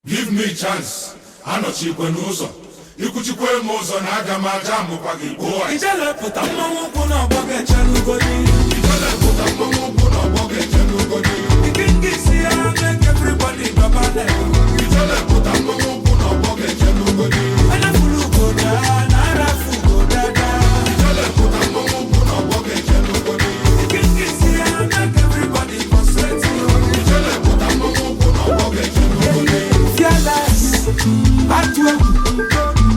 Give me chance, anọchikwe n'ụzọ ikwuchikwe m ụzọ na aga m aja amụkwa gị gbuo ijelepụta mmanwụ ụkwụ n'ọgbọ ga-eche n'ugodi ijelepụta mmanwụ ụkwụ n'ọgbọ ga-eche n'ugodi ike nke isi ya make everybody babale ijelepụta mmanwụ ụkwụ n'ọgbọ ga-eche n'ugodi anya furu ugoda na arafu ugodada ijelepụta mmanwụ ụkwụ n'ọgbọ ga-eche n'ugodi ike nke isi ya make everybody concentrate ijelepụta mmanwụ ụkwụ n'ọgbọ ga-eche n'ugodi fearless atụ egwu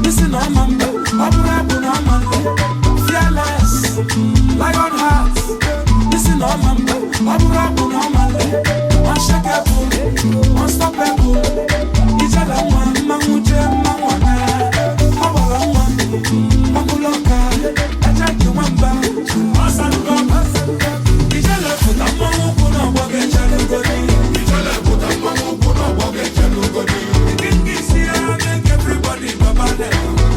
isi na ọma mbe ọ bụrụ abụ na ọma mbe fearless lion heart isi na ọma mbe ọ bụrụ abụ na ọma mbe unshakable unstoppable ijele nwa mmanwụ jee mmanwụ ọna ọ gbara nwa ọbụla ọka eje ji nwamba ijele pụta mmanwụ ụkwụ na ọgbọ ga-eche n'ugodi ijelepụta mmanwụ ụkwụ n'ọgbọ ga-eche n'ugodi everybody babale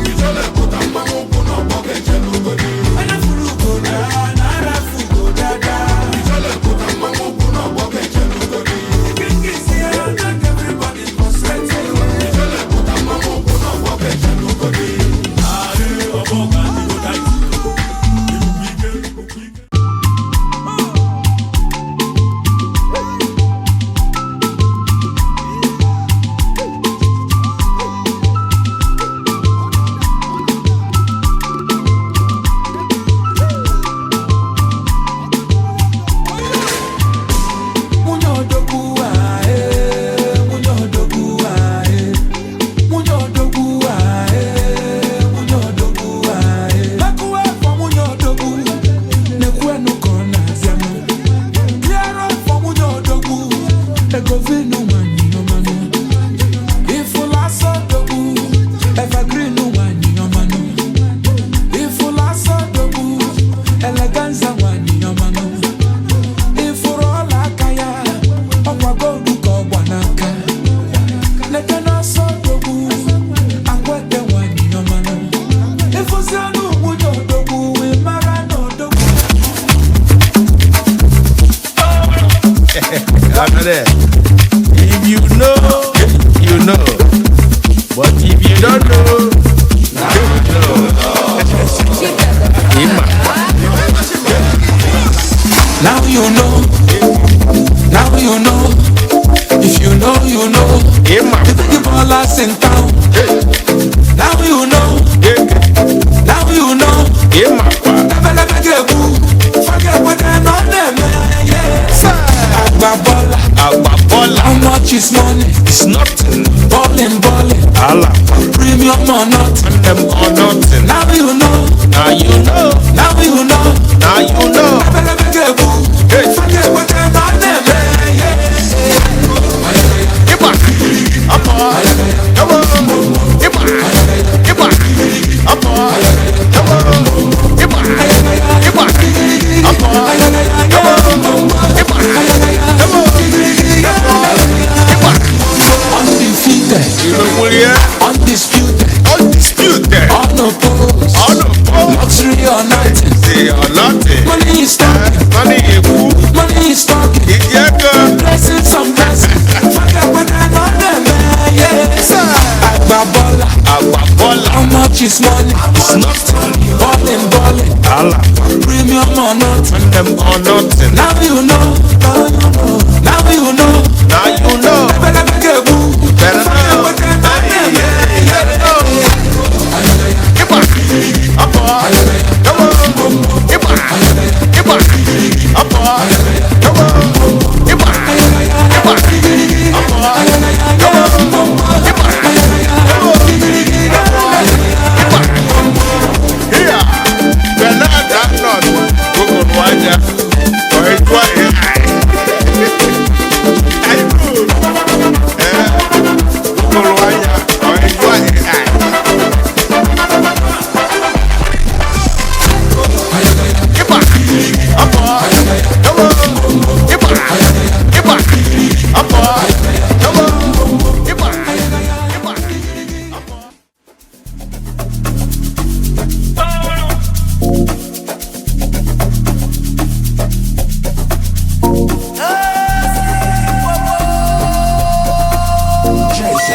ijelepụta mmanwụ ụkwụ n'ọgbọ ga-eche n'ugodi anya furu ugoda na arafu ugodada ijelepụta mmanwụ ụkwụ n'ọgbọ ga-eche n'ugodi everybody concentrate ijelepụta mmanwụ ụkwụ n'ọgbọ ga-eche n'ugodi If you know, you know. But if you don't know, you know. now you know if you know you know the big ballers in town now you know never get boo forget what they're not them Agba baller how much is money? It's nothing. Ballin' Allah. premium or nothing. Them or nothing. Now you know. Now you know. Now you know. Now you know. Never get boo. Hey. Forget what they're not them. Hip hop. Up on. Come on. Hip hop. Hip hop. Up on. Come on. Hip hop. Hip hop. Up on. Come on. Hip hop. Come on. Undefeated. You know what, yeah? Undisputed. Undisputed. Unopposed. Unopposed. Luxury or nothing. Say or nothing. Money is talking. Money is cool. Money is talking. Yeah, girl. Blessings, some blessings. Forget what they're not them. Agba baller. How much is money? It's nothing. Ballin'. Allah. Premium or nothing. Them or nothing. Now you know. Now you know. Now you know. Never get boo. Better know. Hip hop. Up on. Come on. Hip hop. Hip hop. Up on. Come on. Hip hop. Hip hop. Up on. Come on. Hip hop. Come on. Hip hop. Here. Bernard that not. Go on Wanya. Or it was Jason.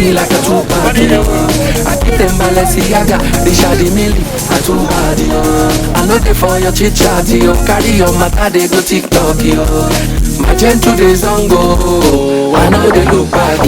Like a two-party, I keep them Balenciaga, Richard Mille, a two-party. I know they for your chit-chat, carry your matter, they go TikTok, my gentle days don't go, I know they look back,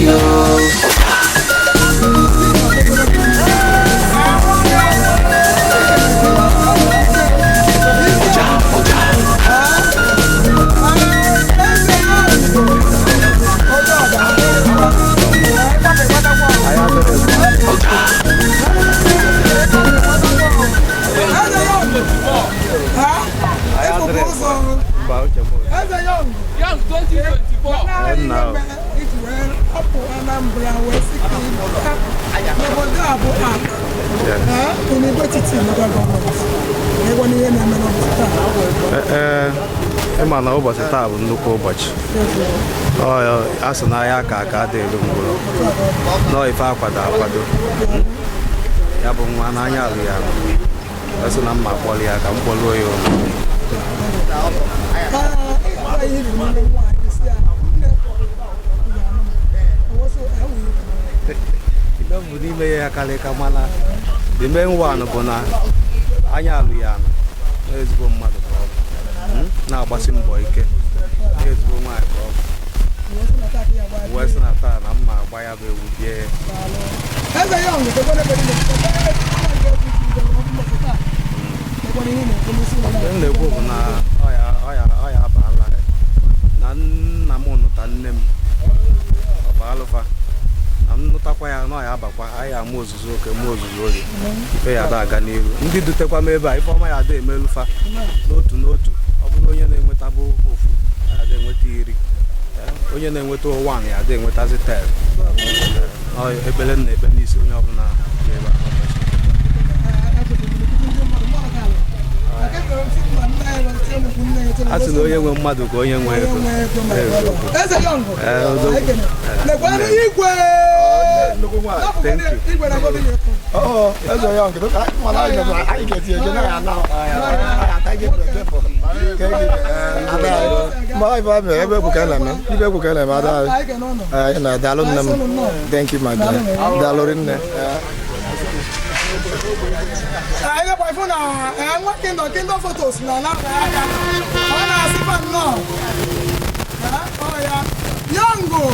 ịma na ụbọchị taa bụ nnukwu ụbọchị a sị na ya ka aka dị elu mgbụrụ nọọ ife akwado ya bụ nwa n'anya alụ ya eso na mma kpọrọ ya ka m kpọruo ya ụlọ ibe mbụ n'ime ya karịka mana the main one bụ na anya alụ ya ezigbo mmadụ ka ọ bụ na-agbasi mbọ ike ezigbo nwaanyị ka ọ bụ wee sị na taa na mma agba ya bụ ewu bie m na-ekwu bụ na ọ ya abaala na nna m nụta nne m ọ baalụfa na nnụtakwa ya na ọ ya abakwa anyị ama ozuzu oke ma ozuzu orie ife ya da aga n'iru ndị dutekwa m ebe a ife ọma ya ada emelufa n'otu n'otu ọ bụrụ onye na-enweta bụ ofu ya ada enweta iri onye na-enweta ụwan ya ada enwetazi tel ebele na ebe n'isi onye ọbụla dị ebe a sị na onye nwe mmadụ ka onye nwe ego Aí depois foi na uma quem fotos na lá olha assim para não olha Yango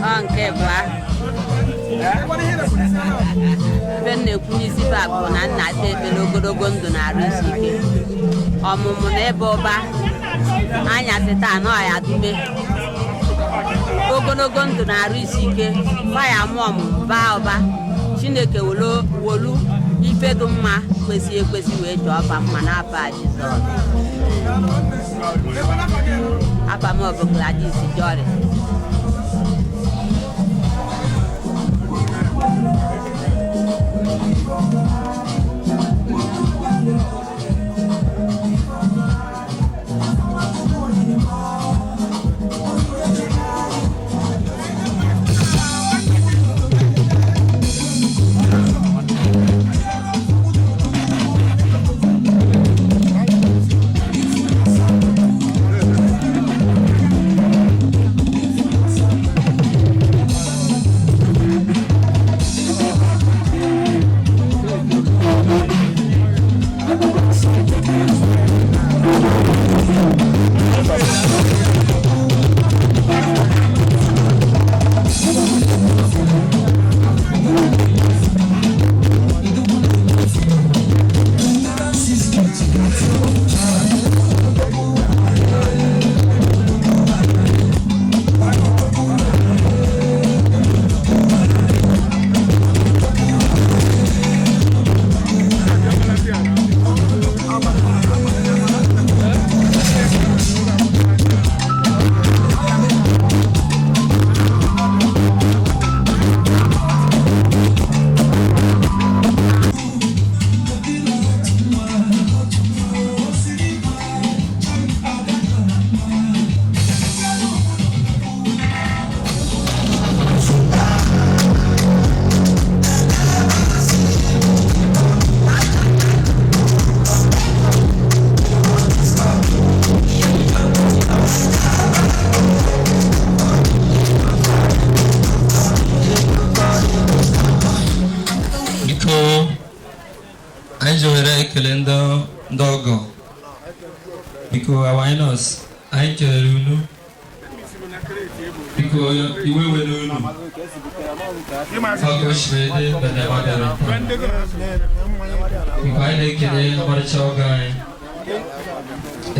Anche qua ebe m na-ekwunye isi bụ na nna ata ekpere ogologo ndụ na-arụ isi ike ọmụmụ na ebe ụba anyasị taa na ọya dume ogologo ndụ na-arụ isi ike gbaya mụ ọmụmụ baa ụba Chineke wolu ife dị mma kwesịrị ekwesị wee jụọ ọba mma n'afa Jizọs. Afa m bụ Gladys Jori. Dogo biko awareness anyị chere unu biko iwe were unu ogo shirede bada wadara biko anyị na-ekele ọmarịcha ọgọ anyị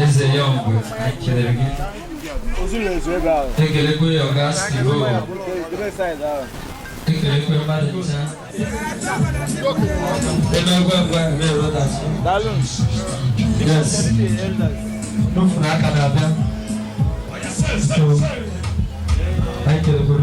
eze ya mgbe anyị kelere gị ekelekwe ya ọga stivo ekelekwe mmadụ ncha yes. No fraca nada. So, aí que eu vou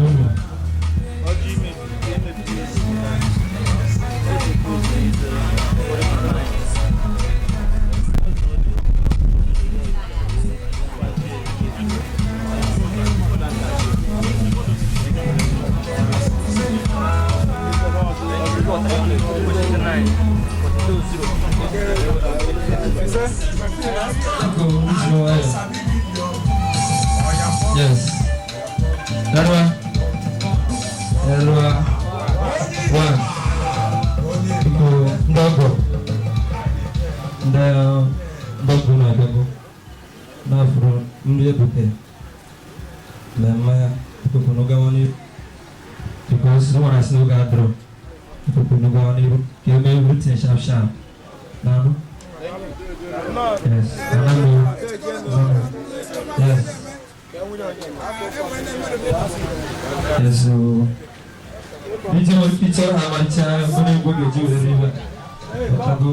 yes. Elwa. One. Dogo. Dogo na dogo. Na fro mlie bute. Na maya kuno gawani. Because no one has no gadro. Kuno gawani keme routine sharp. Nano. Yes. Yes. Yes, so picture amacha mune go go ju the river. Otago.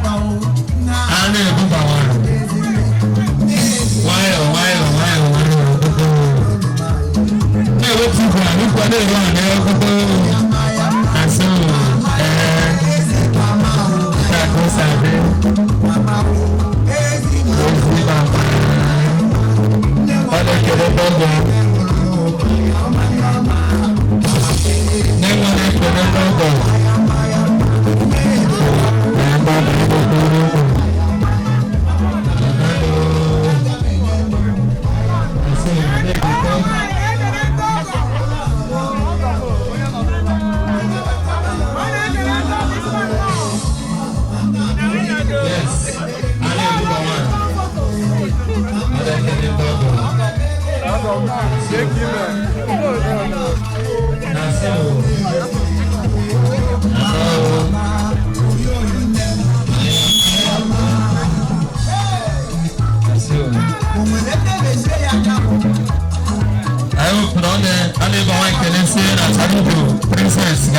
Oh Princess,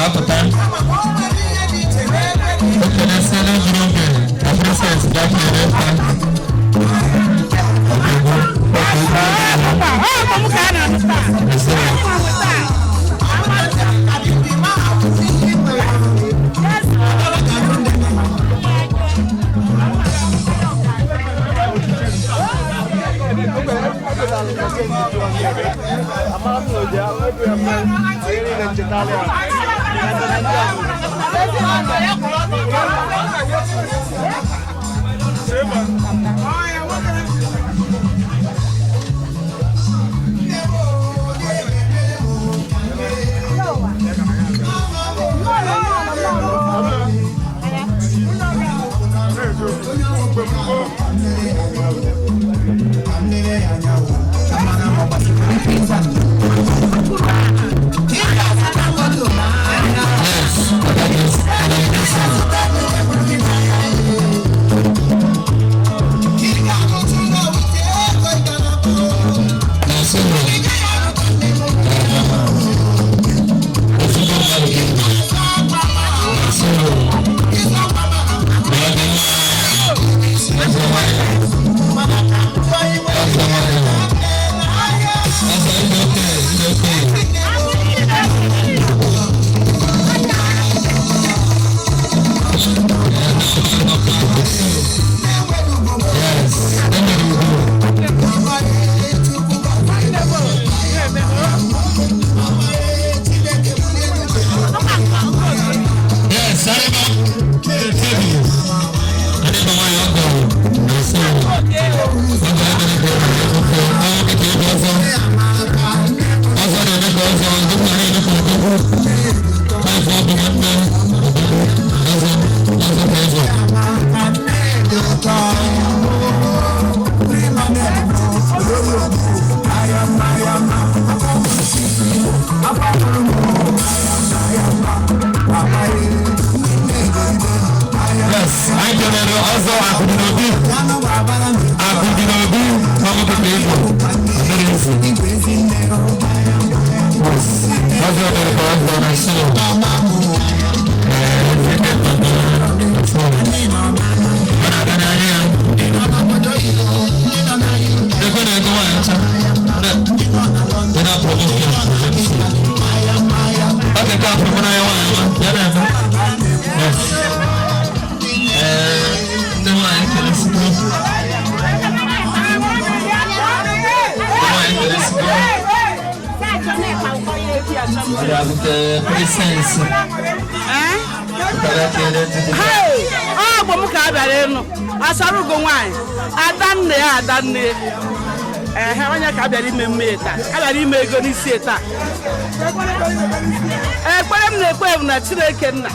Chineke nna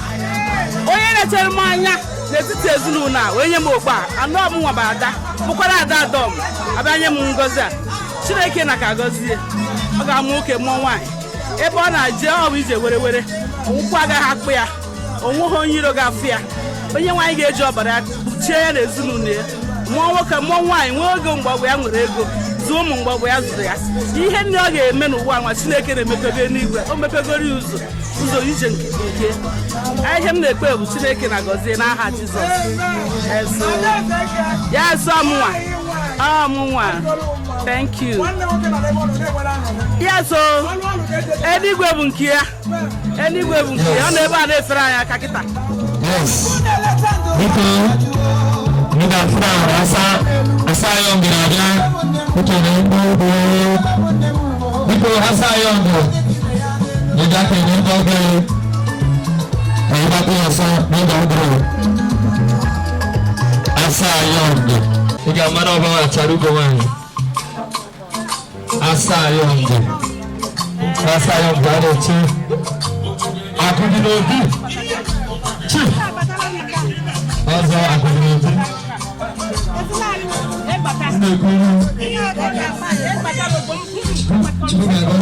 onye na-echere m anya n'etiti ezinụlọ a onye m ogba anọ m nwa bụ ada bụkwara ada adọm abanye m ngozi a Chineke na ka gọzie ọ ga-amụ nwoke mụọ nwaanyị ebe ọ na-eje ọ bụ ije were were ọnwụkwụ agaghị akpụ ya onweghị onye iro ga-afụ ya onye nwaanyị ga-eji ọbara ya kpuchie ya na ezinụlọ ya mụọ nwoke mụọ nwaanyị nwee oge mgbagbo ya nwere ego zụọ ụmụ mgbagbo ya zụrụ ya ihe ndị ọ ga-eme n'ụwa nwa Chineke na-emepego n'igwe o mepegoro ya ụzọ ije nke ihe m na-ekpe bụ Chineke na gọzie n'aha Jizọs ya eso ọmụnwa thank you ya so eluigwe bụ nke ya ọ na ebe a na-efere anyị aka kịta asa yongo na kutoka Mungu ndipo asa yongo ndio kwa ndio kwa kwa asa ndio asa yongo ndio mara wa charuko wani asa yongo ade chi akudinobi chi asa akudinobi Aside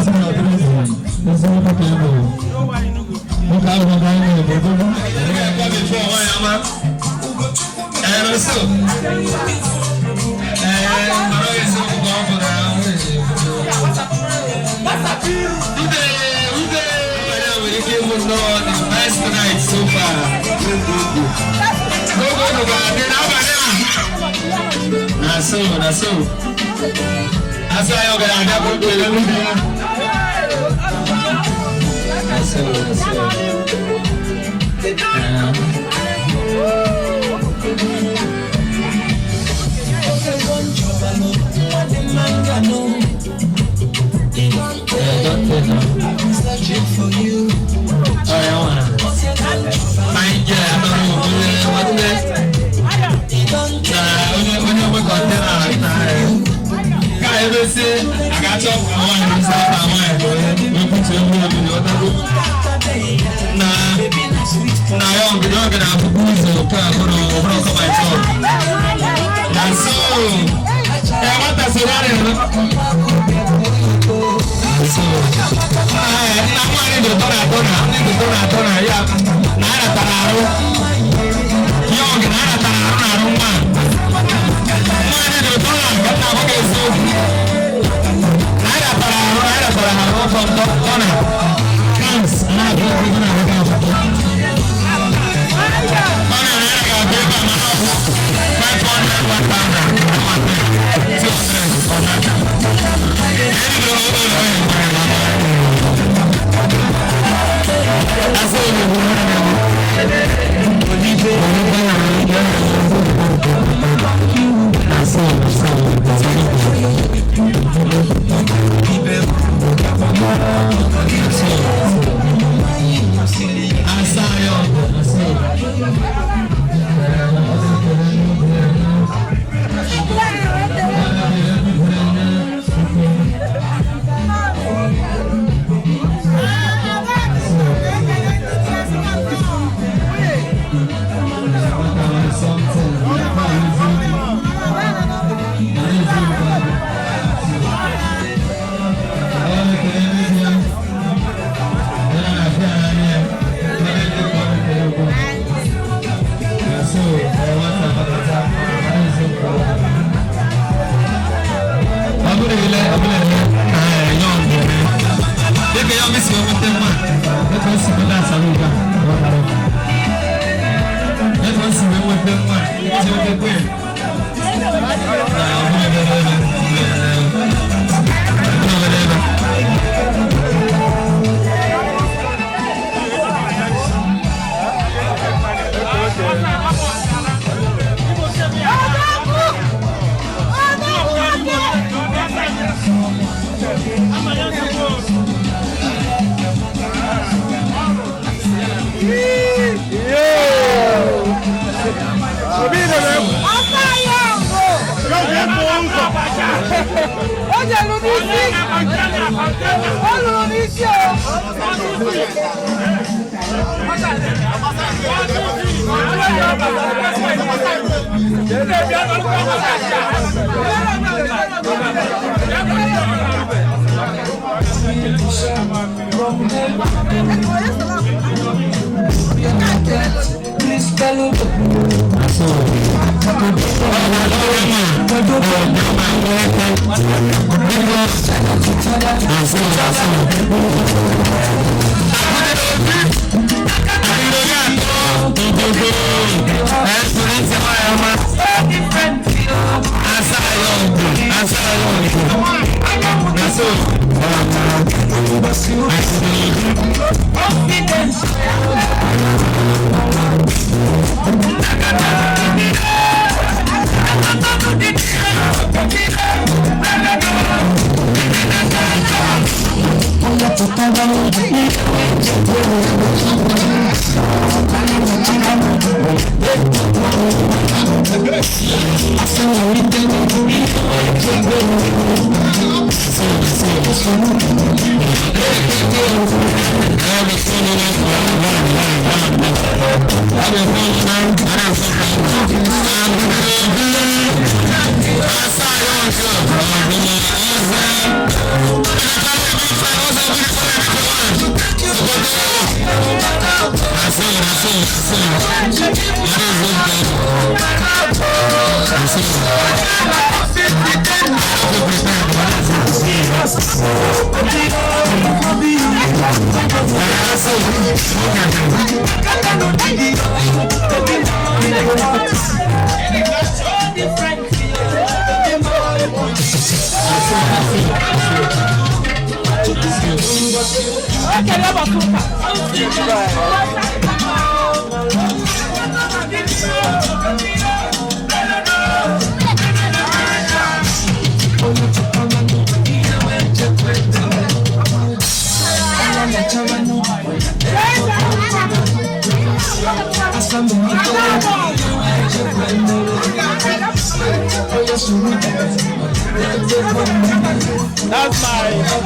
That's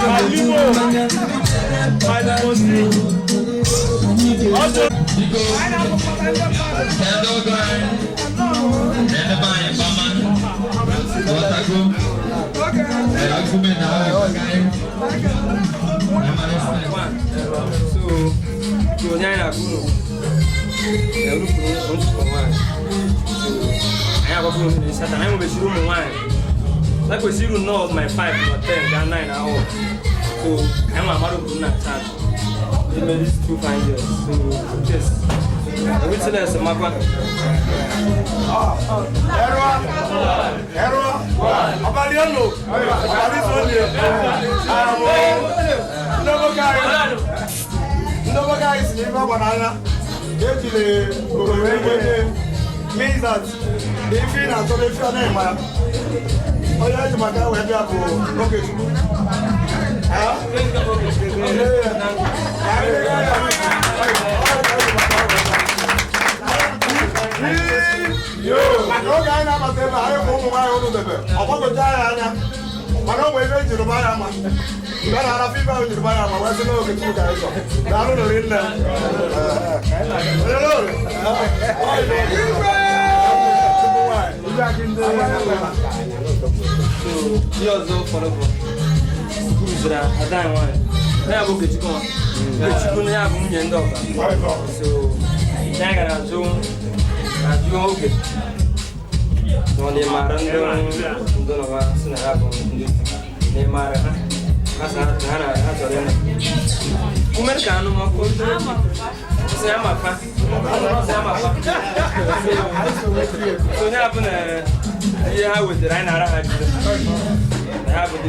my limo. My limousine. Also, like we see you know my 5 or 10, then 9 at all. So I'm a mother who not charge. They made this 2 5 years. So just which is a map. Abaliano. No guys, never banana. Means that if you not so if your name, oh yeah, my guy will be able to look at you. Yo, no guy now, but I have home my own. I want to die. I don't wait to the Bayama. You got a fever in the Bayama. What's the look at you guys? I don't know in there. So you also follow who's that? I don't want. Now go get you going. Get you going. Have me and dog. So now gonna zoom. You okay? So they maran don't know what's gonna happen. They maran. Asa hana hata Americano uma coisa. Você ama fa? Você ama fa? So ne happen yeah with the right ara ha. I have it.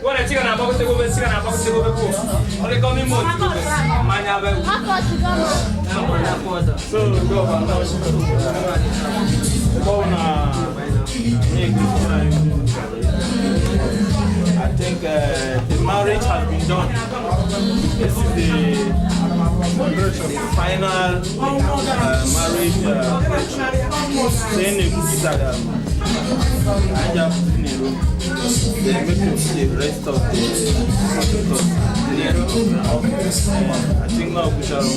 Guarda, chica na boca chegou bem, chica na boca chegou bem pô. Olha como muito. Manhã vai. So go on. Go na. I think the marriage has been done. This is the final marriage. Saying the cookies are I just they make the rest of the I think now we shall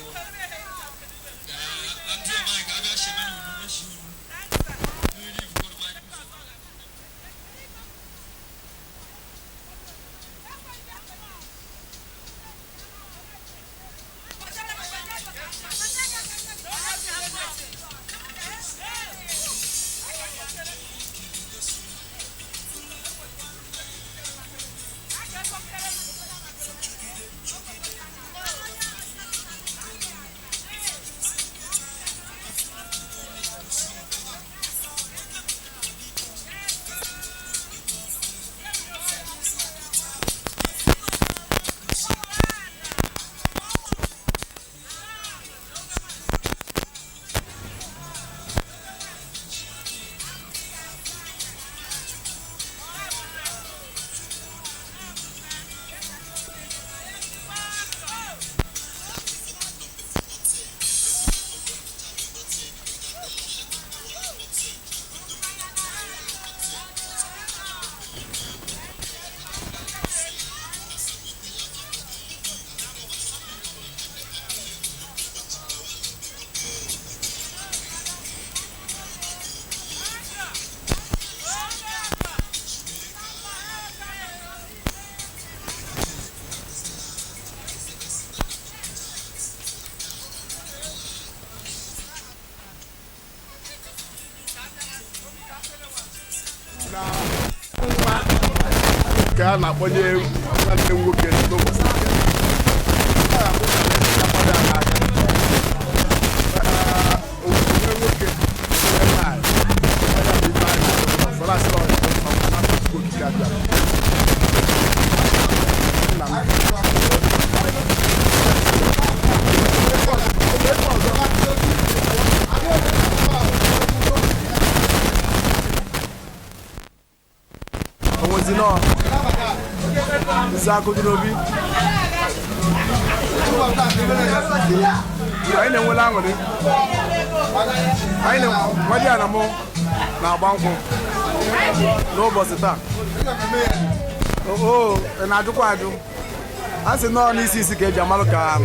Bagaimana? ya na-akpọnye nwanne nwoke n'ụbọchị Zako Dinobi. I know what I'm going to do. I know what you are now. Banco. No boss attack. Oh, and I do quite do. I said, no, this is a Jamalka.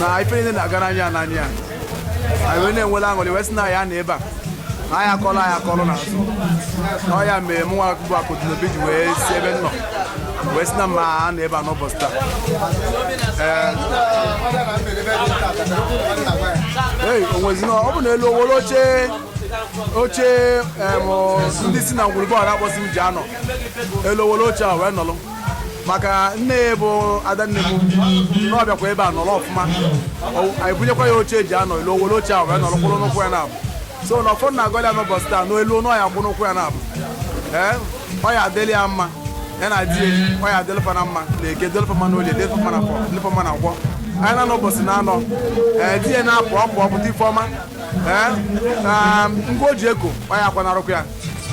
Now I feel in the Garanya Nanya. I went in Willang on the West Nile neighbor. I call now. Oh, yeah, me, more back to the beach way, 7 no. Western man, never no poster. Hey, was no open a low Oche, this now will go out was in Jano. Hello, Locha, when alone. Maka nebo adanebo no abia kwa eba no lof ma I bunye kwa Oche Jano lo Locha when no kolo no kwa na. So no phone na gola no poster no elo no ya bunu kwa na. Oya deli amma yana die oya deli fa na mma le ke deli fa ma no le deli fa ma na po deli fa ma na wo ana no boss na no die na po ti forma ngoji ego oya kwa na roku ya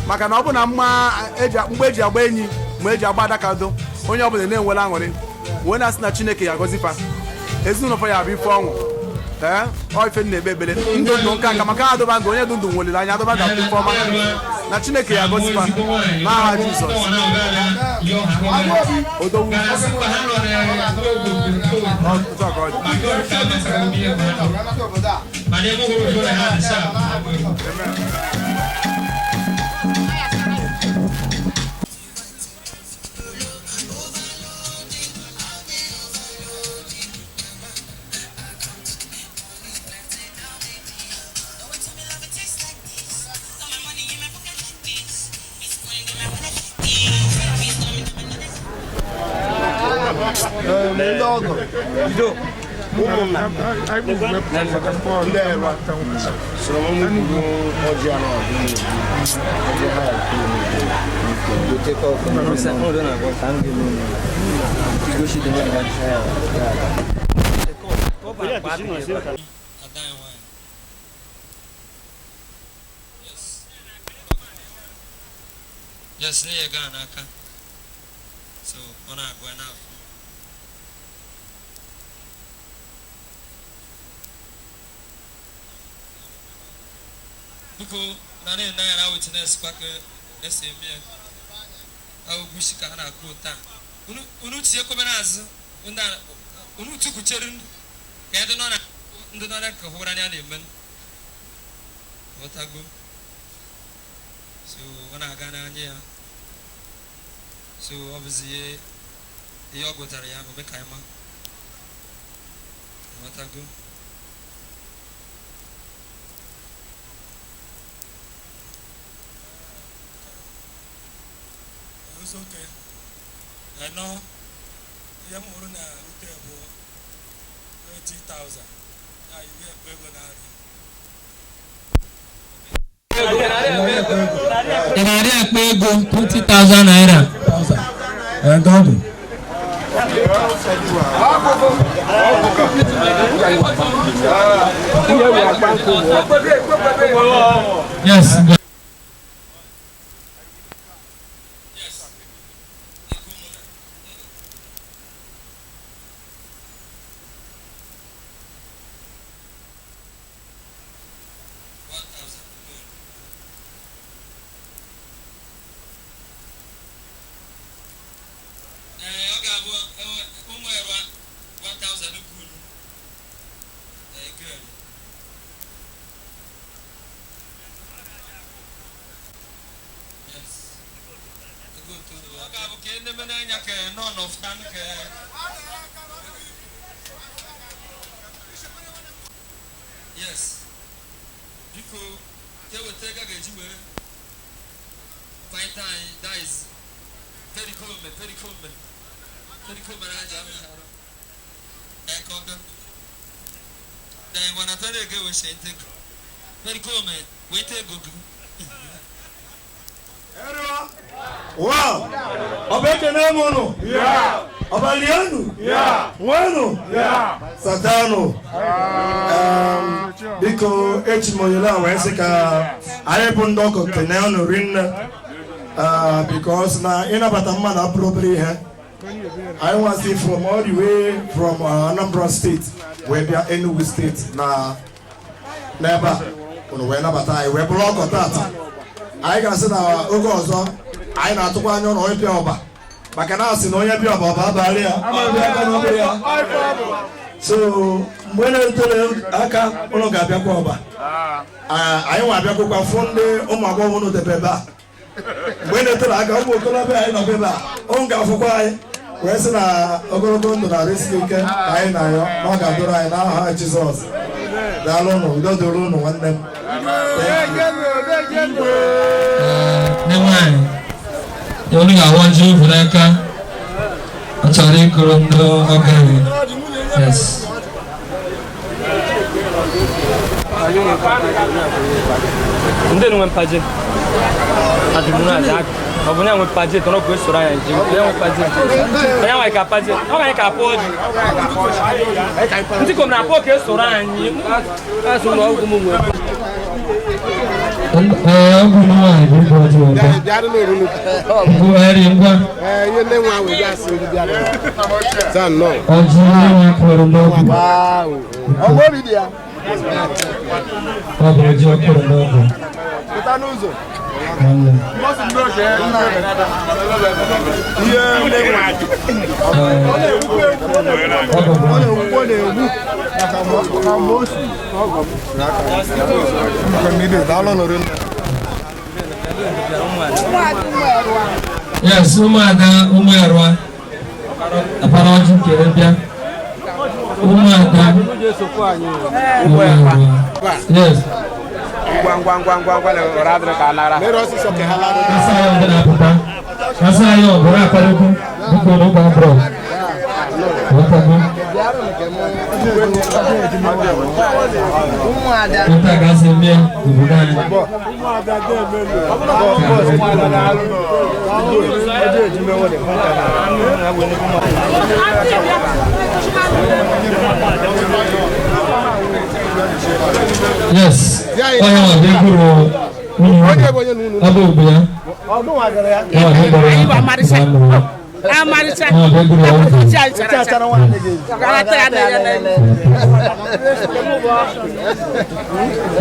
maka na obu na mma eji agba enyi ma eji agba adaka do onye obu na-enwela anwuri we na sina Chineke ya gozifa ezinụlọ fa ya bi fo onwu o ife na ebebele ndo nka aka maka adoba ngo onye dundu nwolile anya adoba ga bi forma na Chineke ya gozifa na ha Jesus odowu Yes, there you go, Naka. So, on our going out. Because Nana and I are witness Quacker SMA. Our Bushika and our quota. Unutia Comanaz, Unu took a children, gathered on the Nanaka Horanian Eman. What I go? So, when I got on here, so obviously, the Yogotaria of Mekaima. What I go? It's okay. I know. You have more than a 30,000. Now you get bigger. 20,000 naira. And God. Yes. Yes. Because they will take a that is very cool, man. Very cool, man. Very cool, man. Then when I tell you again, we say very cool, man. Wait till go. Wow! Obeke Nemono? Yeah. Obalianu? Yeah. Wenu? Yeah. Satano? Biko Echimoyola Wesika Ayepundoko Teneano Rin because na Inabatama appropriate. I want to see from all the way from Anambra State, where we are Enugu State. Na never. When I we block of that. I can say na ogo I na tukwa nyo no epia oba. Maka na asi no epia oba ba alia. So when I tell aka ono ga bia kwa oba. I wa bia kwa fonde o ma go wono de beba. When I tell aka o ko la be ai no beba. On ga fo kwa ai. We say na ogologo ndo na risk ke ai na yo no ga do ai na ha Jesus. Da lo no do do no one them. You only got one Jew for that car. I'm sorry, okay. Yes. Ndenu mpaje. Adumuna zak. Obunya mpaje tono ko sura ya ji. Ya mpaje. Ya wa ka paje. O ka ka podi. Ndi ko na po ke sura anyi. Aso no ogumu mu. Yes, Umarwa. Apology, Kerabia. Umarwa. Yes. Yes.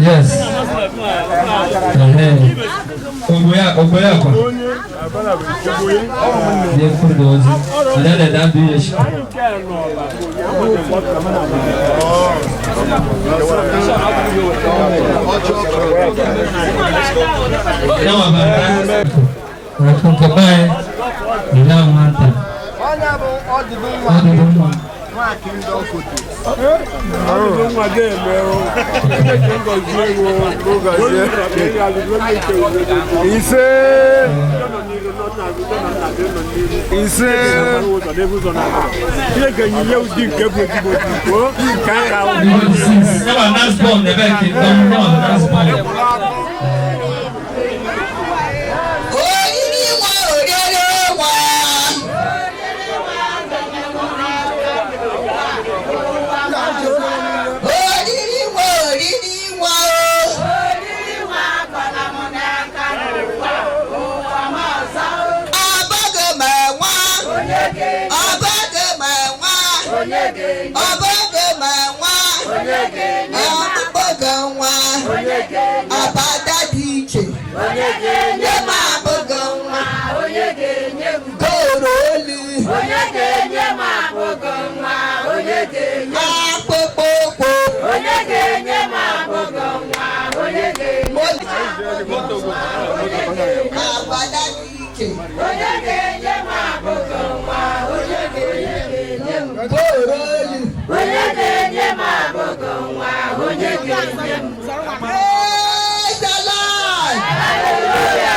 Yes. Praise the Lord. Hallelujah.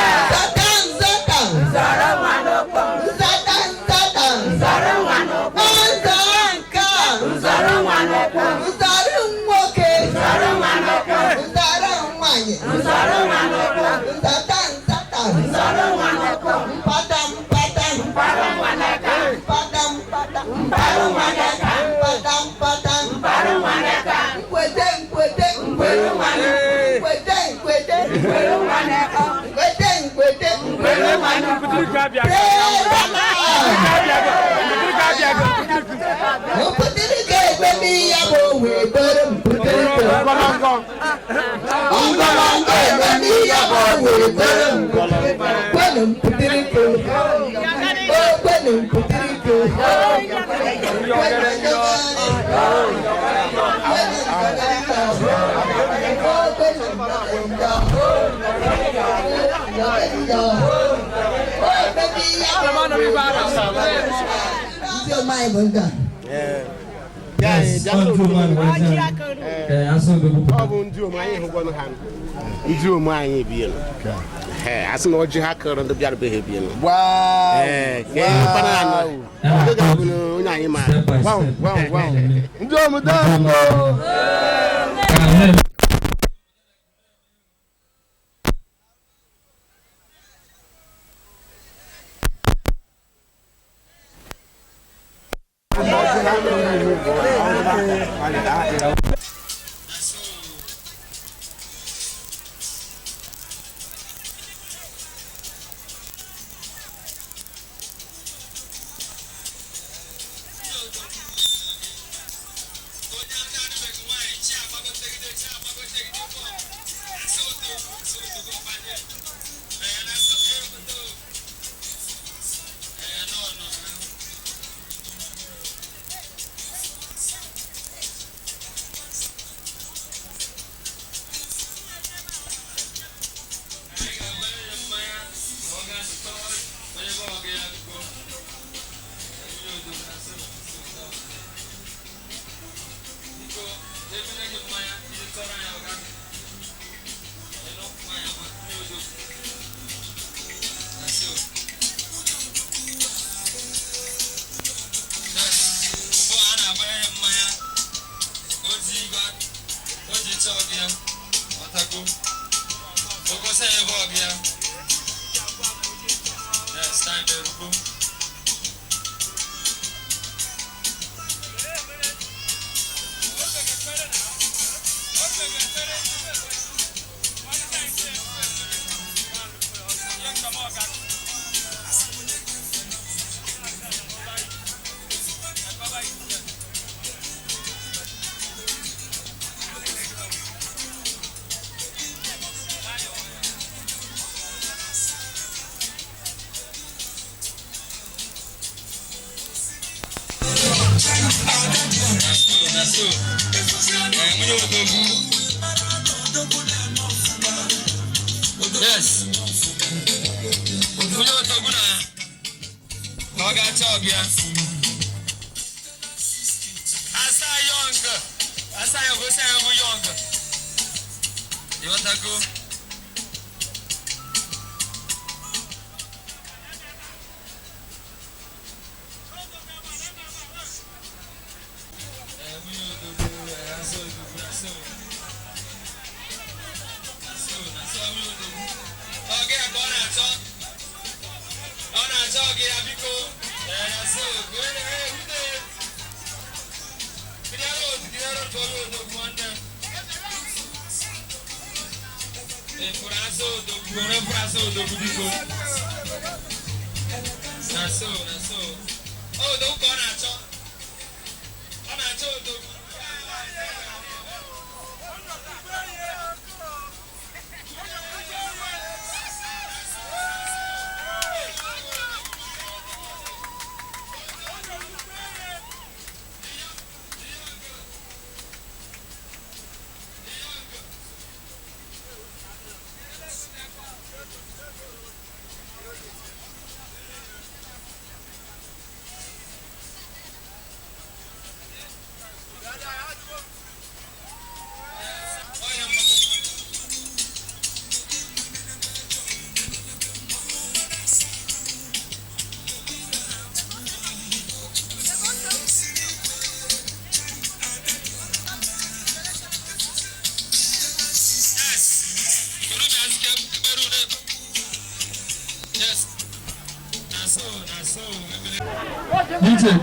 DJ.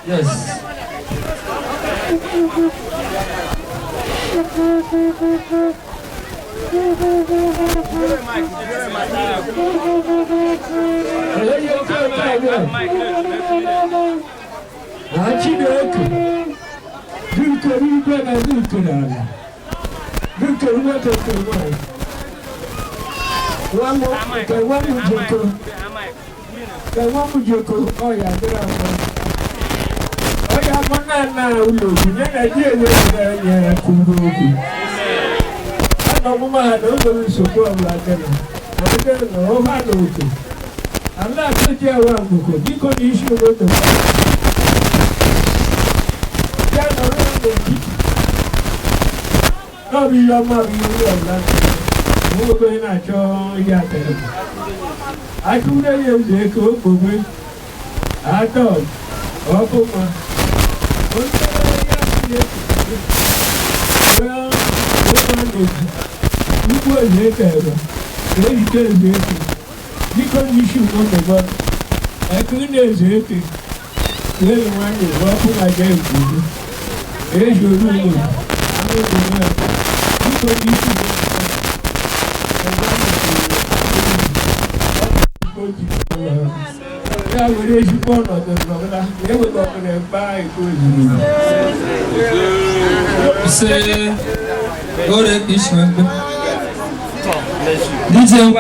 Yes. Victor, you get a Victor. Victor, what is the one? One more, the one with Joko. The one with Joko. Oh, yeah, there are. Oh, yeah, one now, look, you get a deal with the Kuruki. I know Mama, I don't know so well like that. I don't know how to do it. I'm not taking a one because you issue with the no, we love my view. We're going to show you. I couldn't use the cook for me. I thought, oh, well, you were later. Then you tell me, because you should know the one. I couldn't use it. Then one is walking against you. There's your room. I don't know. Because you should know. Yeah, we raise you one of the brother. They were not going to buy Say, go to Ishmael. DJ,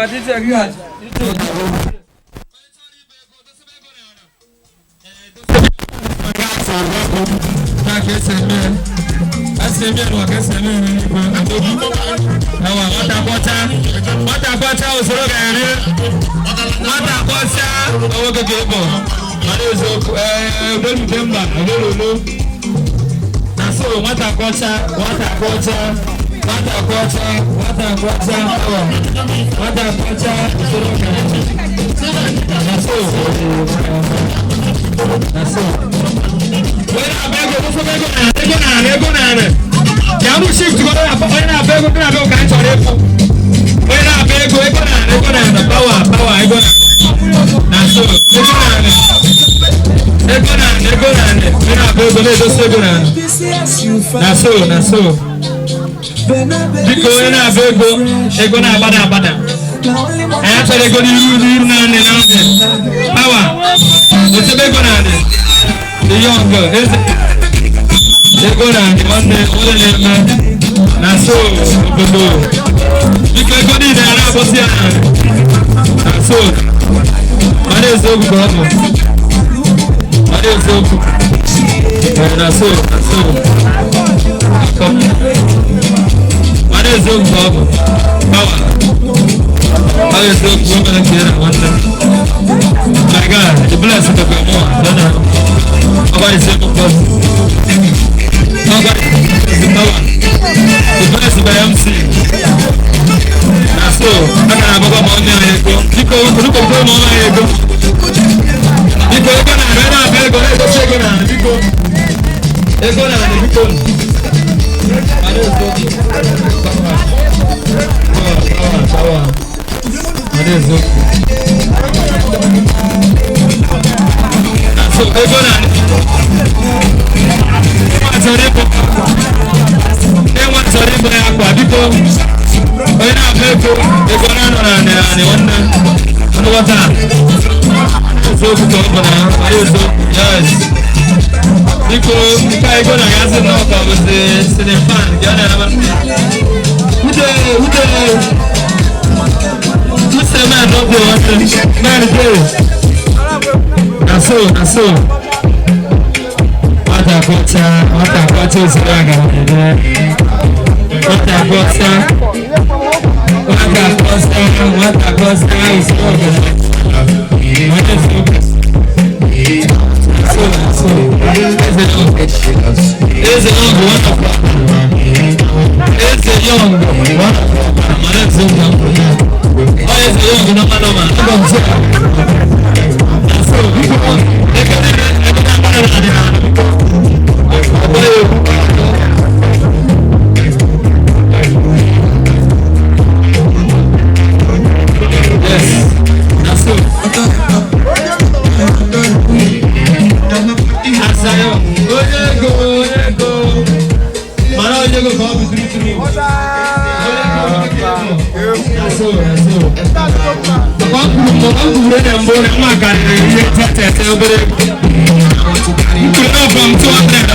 from 200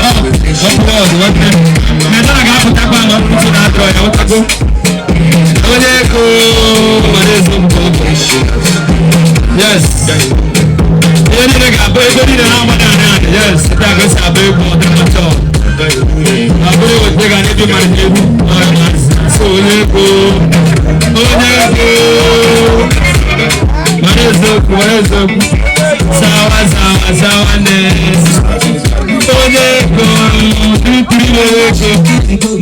up. go. Onye go, manezo go. Yes. Onye nile ga-abụ ego niile na-agbada anya. Yes. Taa gosi abụ egwu ọdị mọtọ. Abụrụ wete ga na-ebi mmadụ n'egwu. So onye go. Manezo go. Sawa ne. Onye go.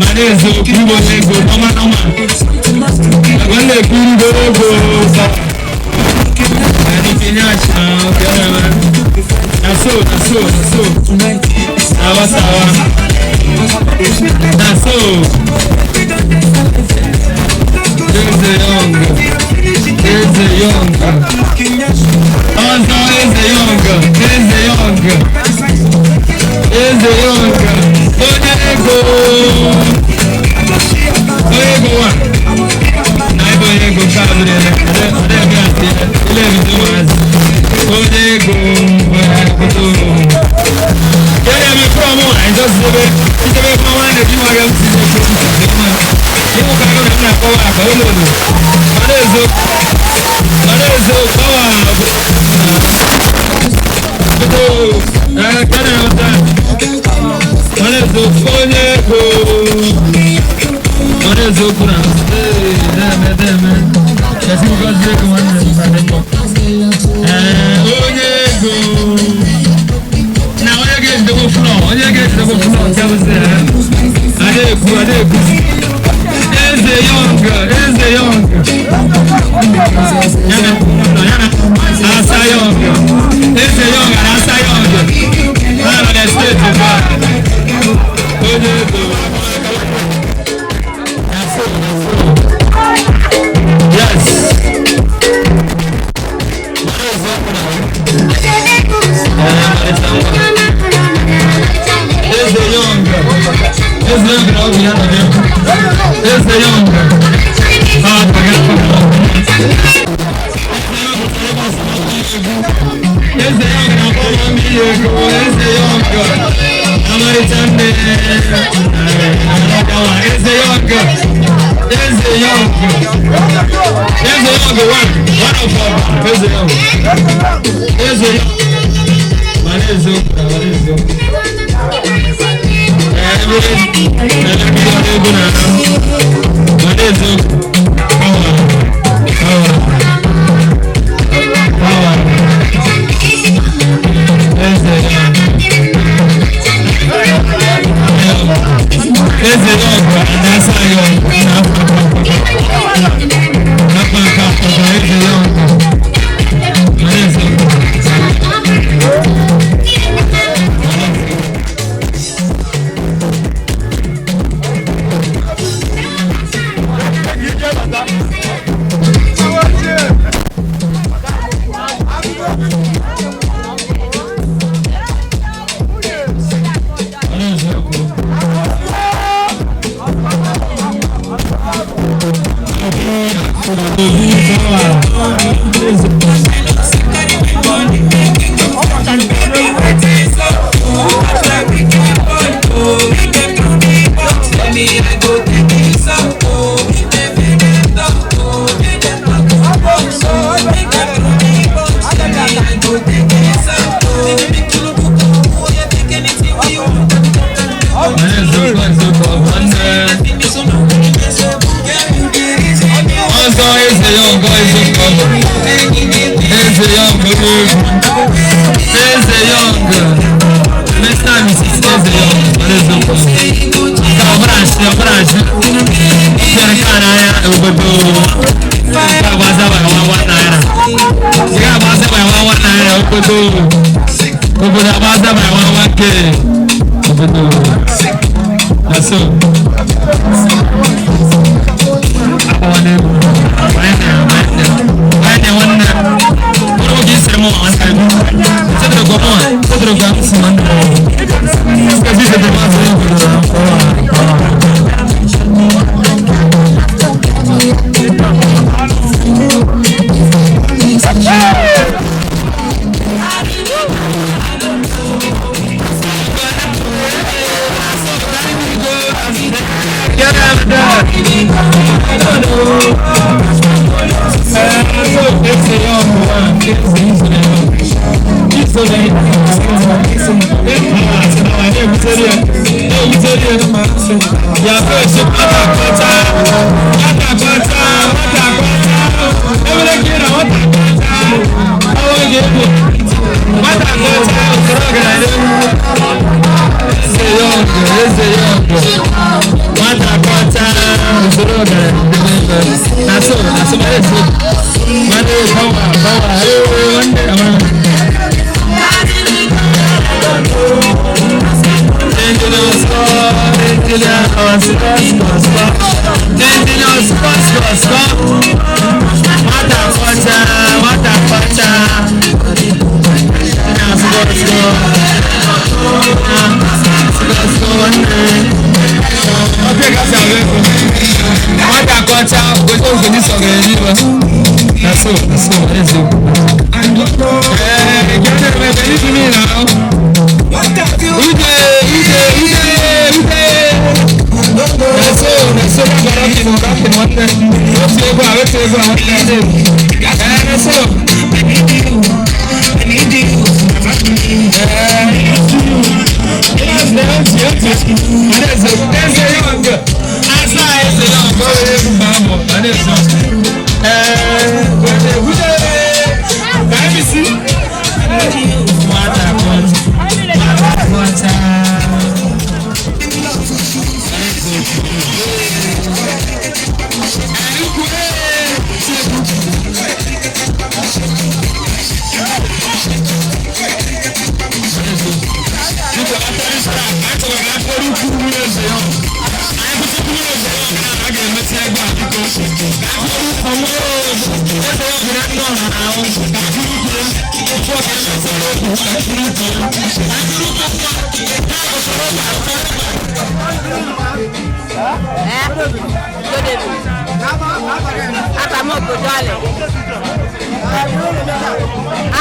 Manezo go. Noma. Agwale go. Naso. Sawa. Naso. Is the young. Also is the young. Onyego. Onyego kabule.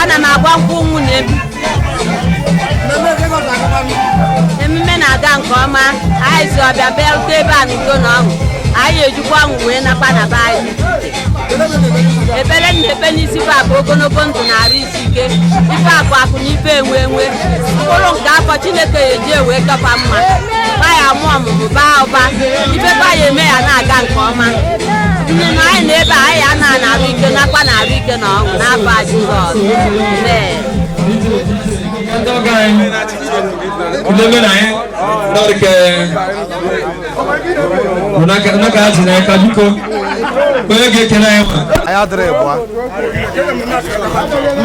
Ana m agwa nkwụ nwunye m emume na-aga nke ọma anyị si ọbịa bịarute ebe a n'udo na ọṅụ anyị ejikwa ọṅụ wee nakwa na be anyị ebere m na-ekpe n'isi ife akụ ogologo ndụ na-arụ isi ike ife akụ akụ na ife enwe enwe mkpụrụ nke afọ Chineke ya eji ewee kapa mma baya amụ ọmụmụ baa ụba ife baya eme ya na-aga nke ọma ndị na anyị na ebe anyị ana na-arụ ike nakwa na-arụ ike na ọṅụ n'afọ Jizọs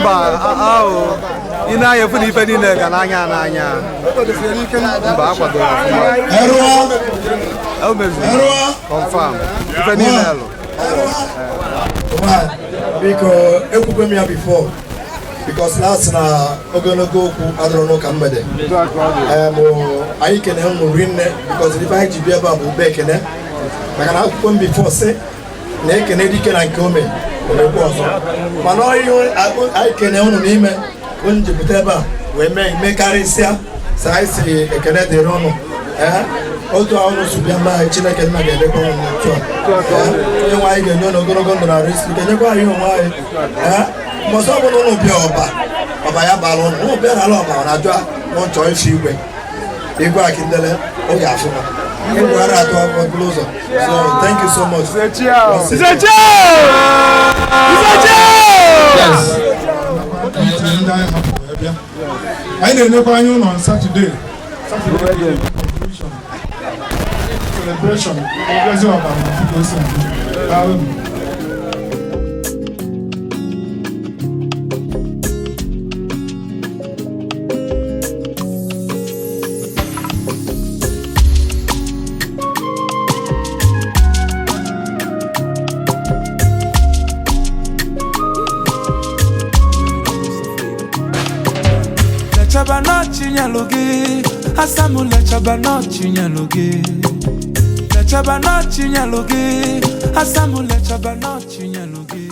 mba ahụ ị na-anya efu na ife niile ga n'anya n'anya mba akwadoro confirm ife niile lụ biko ekwukwe m ya before because last na ogologo okwu adọrọ n'ụka mgbede anyị kene unu rinne because ife anyị ji bịa ebe a bụ ube ekene maka na akwụkwọ m before sị na ekene dike na nke ome omekwu ọzọ mana ihe anyị kene unu n'ime onye njipụta ebe a wee mee karịsịa sa anyị si ekene dịrị ụnụ otu ahụ n'osu bịa mma anyị Chineke nna ga-edekwa ụnụ n'otu a onye nwe anyị ga-enye ụnụ ogologo ndụ na arụ isi ike nyekwa anyị onwe anyị mbọsị ọ bụla ụnụ bịa ọba ya bara ụnụ bịa n'ala ọba ọ na-ajụ nchọ ife igwe igwe akindele oge afụma ịgwara atụ ọbụla ụzọ so thank you so much. anyị na-enekwa anya ụlọ on Saturday celebration ngozi ọbara Chabanochi nyalugi asamule chabanochi nyalugi chabanochi nyalugi asamule chabanochi nyalugi